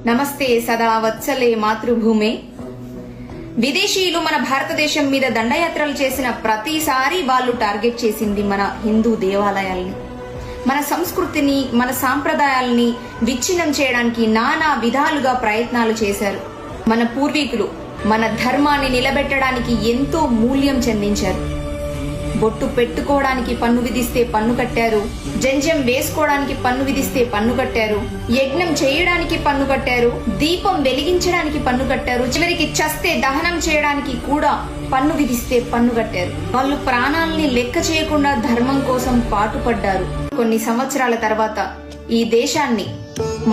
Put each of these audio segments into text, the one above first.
నమస్తే సదా వత్సలే మాతృభూమే. విదేశీయులు మన భారతదేశం మీద దండయాత్రలు చేసిన ప్రతిసారి వాళ్ళు టార్గెట్ చేసింది మన హిందూ దేవాలయాల్ని, మన సంస్కృతిని, మన సాంప్రదాయాల్ని విచ్ఛిన్నం చేయడానికి నానా విధాలుగా ప్రయత్నాలు చేశారు. మన పూర్వీకులు మన ధర్మాన్ని నిలబెట్టడానికి ఎంతో మూల్యం చెందించారు. బొట్టు పెట్టుకోవడానికి పన్ను విధిస్తే పన్ను కట్టారు, జంజం వేసుకోవడానికి పన్ను విధిస్తే పన్ను కట్టారు, యజ్ఞం చేయడానికి పన్ను కట్టారు, దీపం వెలిగించడానికి పన్ను కట్టారు, చివరికి చస్తే దహనం చేయడానికి కూడా పన్ను విధిస్తే పన్ను కట్టారు. వాళ్ళు ప్రాణాలని లెక్క చేయకుండా ధర్మం కోసం పాటుపడ్డారు. కొన్ని సంవత్సరాల తర్వాత ఈ దేశాన్ని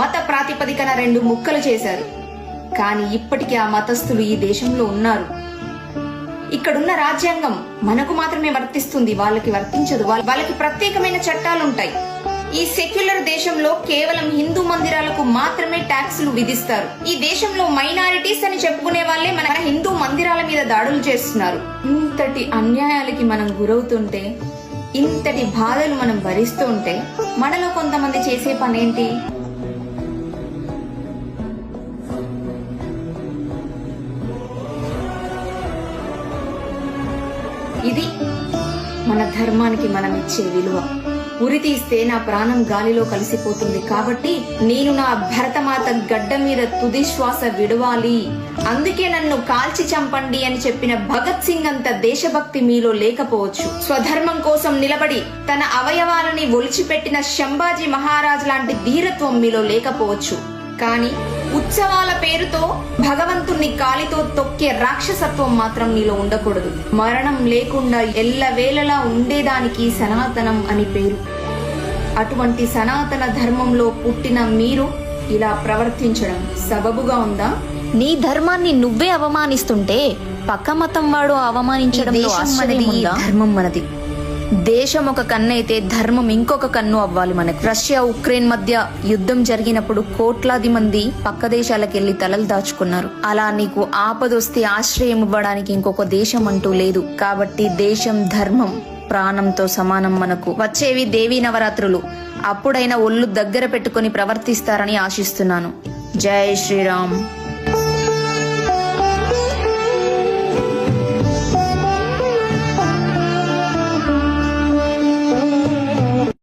మత ప్రాతిపదికన 2 ముక్కలు చేశారు. కానీ ఇప్పటికీ ఆ మతస్థులు ఈ దేశంలో ఉన్నారు. ఇక్కడున్న రాజ్యాంగం మనకు మాత్రమే వర్తిస్తుంది, వాళ్ళకి వర్తించదు. వాళ్ళకి ప్రత్యేకమైన చట్టాలుంటాయి. ఈ సెక్యులర్ దేశంలో కేవలం హిందూ మందిరాలకు మాత్రమే ట్యాక్సులు విధిస్తారు. ఈ దేశంలో మైనారిటీస్ అని చెప్పుకునే వాళ్ళే మన హిందూ మందిరాల మీద దాడులు చేస్తున్నారు. ఇంతటి అన్యాయాలకి మనం గురవుతుంటే, ఇంతటి బాధలు మనం భరిస్తూ ఉంటే మనలో కొంతమంది చేసే పనేంటి? ఇది మన ధర్మానికి మనం ఇచ్చే విలువ. ఉరి తీస్తే నా ప్రాణం గాలిలో కలిసిపోతుంది, కాబట్టి నేను నా భరతమాత గడ్డ మీద తుది శ్వాస విడవాలి, అందుకే నన్ను కాల్చి చంపండి అని చెప్పిన భగత్ సింగ్ అంత దేశభక్తి మీలో లేకపోవచ్చు. స్వధర్మం కోసం నిలబడి తన అవయవాలని ఒలిచిపెట్టిన శంభాజీ మహారాజ్ లాంటి ధీరత్వం మీలో లేకపోవచ్చు. కానీ ఉత్సవాల పేరుతో భగవంతుణ్ణి కాలితో తొక్కే రాక్షసత్వం మాత్రం నీలో ఉండకూడదు. మరణం లేకుండా ఎల్లవేళలా ఉండేదానికి సనాతనం అని పేరు. అటువంటి సనాతన ధర్మంలో పుట్టిన మీరు ఇలా ప్రవర్తించడం సబబుగా ఉందా? నీ ధర్మాన్ని నువ్వే అవమానిస్తుంటే పక్క మతం వాడు అవమానించడం ధర్మం మనది. దేశం ఒక కన్ను అయితే ధర్మం ఇంకొక కన్ను అవ్వాలి మనకు. రష్యా ఉక్రెయిన్ మధ్య యుద్ధం జరిగినప్పుడు కోట్లాది మంది పక్క దేశాలకు తలలు దాచుకున్నారు. అలా నీకు ఆపదొస్తే ఆశ్రయం ఇవ్వడానికి ఇంకొక దేశం అంటూ లేదు. కాబట్టి దేశం, ధర్మం ప్రాణంతో సమానం. మనకు వచ్చేవి దేవీ నవరాత్రులు, అప్పుడైనా ఒళ్ళు దగ్గర పెట్టుకుని ప్రవర్తిస్తారని ఆశిస్తున్నాను. జై శ్రీరామ్.